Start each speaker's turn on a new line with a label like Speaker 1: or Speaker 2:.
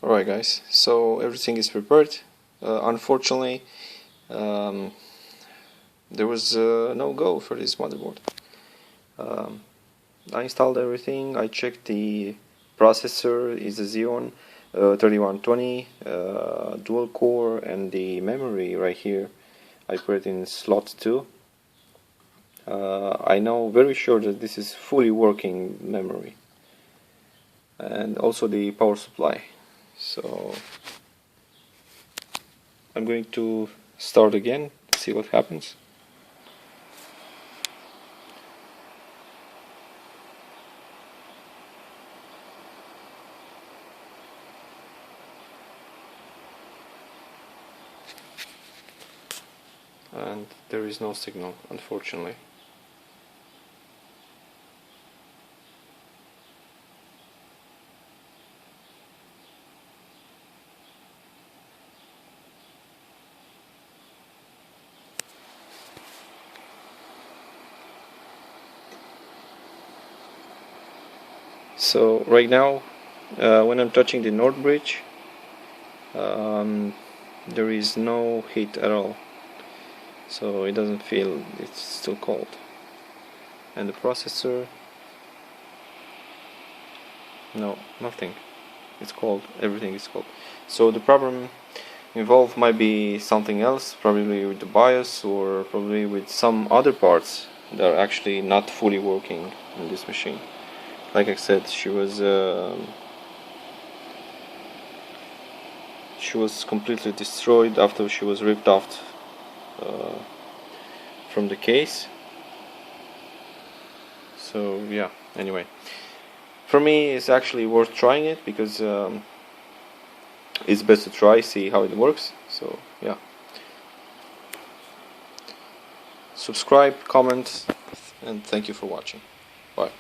Speaker 1: Alright guys, so everything is prepared. Unfortunately, there was no go for this motherboard. I installed everything, I checked the processor is a Xeon 3120 dual core, and the memory right here I put it in slot 2. I know very sure that this is fully working memory, and also the power supply. So I'm going to start again, see what happens. And there is no signal, unfortunately. So right now, when I'm touching the northbridge, there is no heat at all, so it doesn't feel it's still cold. And the processor, no, nothing, it's cold, everything is cold. So the problem involved might be something else, probably with the BIOS, or probably with some other parts that are actually not fully working in this machine. Like I said, she was completely destroyed after she was ripped off from the case. So yeah, anyway, for me it's actually worth trying it, because it's best to try, see how it works. So yeah, subscribe, comment, and thank you for watching. Bye.